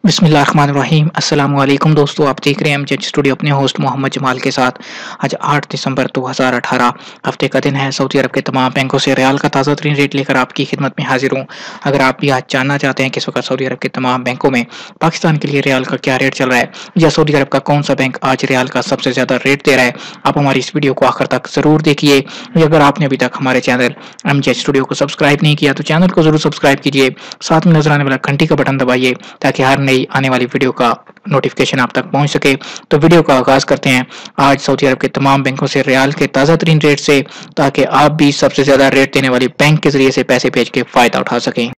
बिस्मिल्लाहिर्रहमानिर्रहीम अस्सलाम वालेकुम दोस्तों, आप देख रहे हैं एमजेड स्टूडियो अपने होस्ट मोहम्मद जमाल के साथ। आज 8 दिसंबर 2018 हफ्ते का दिन है। सऊदी अरब के तमाम बैंकों से रियाल का ताज़ा तरीन रेट लेकर आपकी खिदमत में हाजिर हूँ। अगर आप भी आज जानना चाहते हैं कि इस वक्त सऊदी अरब के तमाम बैंकों में पाकिस्तान के लिए रियाल का क्या रेट चल रहा है या सऊदी अरब का कौन सा बैंक आज रियाल का सबसे ज़्यादा रेट दे रहा है, आप हमारी इस वीडियो को आखिर तक ज़रूर देखिए। अगर आपने अभी तक हमारे चैनल एमजेड स्टूडियो को सब्सक्राइब नहीं किया तो चैनल को ज़रूर सब्सक्राइब कीजिए, साथ में नजर आने वाला घंटी का बटन दबाइए ताकि हर नई आने वाली वीडियो का नोटिफिकेशन आप तक पहुंच सके। तो वीडियो का आगाज करते हैं आज सऊदी अरब के तमाम बैंकों से रियाल के ताज़ा तरीन रेट से, ताकि आप भी सबसे ज्यादा रेट देने वाली बैंक के जरिए से पैसे भेज के फायदा उठा सकें।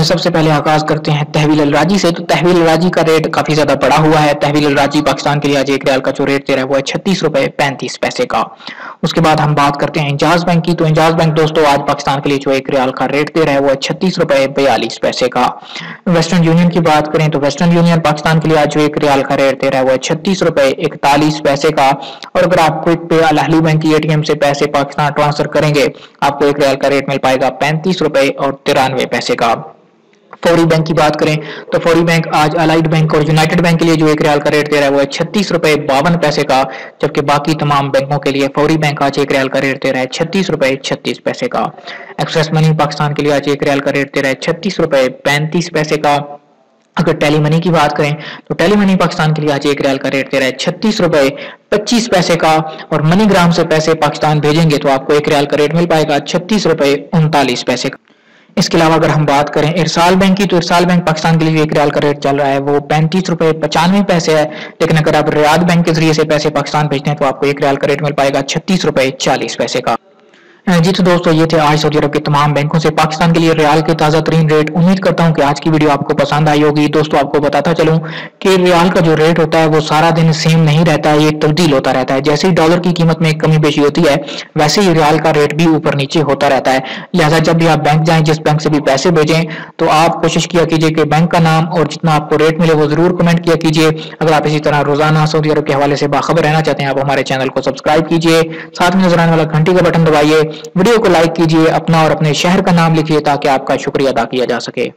सबसे पहले आगाज करते हैं तहवील अल राजी से। तो तहवील अल राजी का रेट काफी ज्यादा बढ़ा हुआ है। तहवील अल राजी पाकिस्तान के लिए आज एक रियाल का जो रेट दे रहा है वो है 36 रुपए 35 पैसे का। उसके बाद हम बात करते हैं इंजाज बैंक की। तो इंजाज बैंक दोस्तों आज पाकिस्तान के लिए जो एक रियाल का रेट दे रहा है वो है 36 रुपए 42 पैसे का। वेस्टर्न यूनियन की बात करें तो वेस्टर्न यूनियन पाकिस्तान के लिए आज जो एक रियाल का रेट दे रहा है वो है 36 रुपए 41 पैसे का। और अगर आप क्विक पे अल अहली बैंक की एटीएम से पैसे पाकिस्तान ट्रांसफर करेंगे आपको एक रियाल का रेट मिल पाएगा 35 रुपए और 93 पैसे का। फौरी बैंक की बात करें तो फौरी बैंक आज अलाइड बैंक और यूनाइटेड बैंक के लिए जो एक रियाल का रेट दे रहा है वो है 36 रुपए 52 पैसे का, जबकि बाकी तमाम बैंकों के लिए फौरी बैंक आज एक रियाल का रेट दे रहा है 36 रुपए 36 पैसे का। एक्सप्रेस मनी पाकिस्तान के लिए आज एक रियाल का रेट दे रहा है 36 रुपए 35 पैसे का। अगर टेली मनी की बात करें तो टेली मनी पाकिस्तान के लिए आज एक रियाल का रेट दे रहा है 36 रुपए 25 पैसे का। और मनीग्राम से पैसे पाकिस्तान भेजेंगे तो आपको एक रियाल का रेट मिल पाएगा 36 रुपए 39 पैसे का। इसके अलावा अगर हम बात करें इरसाल बैंक की तो इरसाल बैंक पाकिस्तान के लिए एक रियाल का रेट चल रहा है वो 35 रुपए 95 पैसे है। लेकिन अगर आप रियाद बैंक के जरिए से पैसे पाकिस्तान भेजते हैं तो आपको एक रियाल का रेट मिल पाएगा 36 रुपए 40 पैसे का। जी तो दोस्तों ये थे आज सऊदी अरब के तमाम बैंकों से पाकिस्तान के लिए रियाल के ताज़ा तरीन रेट। उम्मीद करता हूं कि आज की वीडियो आपको पसंद आई होगी। दोस्तों आपको बताता चलूं कि रियाल का जो रेट होता है वो सारा दिन सेम नहीं रहता है, ये तब्दील होता रहता है। जैसे ही डॉलर की कीमत में कमी बेशी होती है वैसे ही रियाल का रेट भी ऊपर नीचे होता रहता है। लिहाजा जब भी आप बैंक जाएं, जिस बैंक से भी पैसे भेजें, तो आप कोशिश किया कीजिए कि बैंक का नाम और जितना आपको रेट मिले वो जरूर कमेंट किया कीजिए। अगर आप इसी तरह रोजाना सऊदी अरब के हवाले से बाखबर रहना चाहते हैं आप हमारे चैनल को सब्सक्राइब कीजिए, साथ में नजर आने वाला घंटी का बटन दबाइए, वीडियो को लाइक कीजिए, अपना और अपने शहर का नाम लिखिए ताकि आपका शुक्रिया अदा किया जा सके।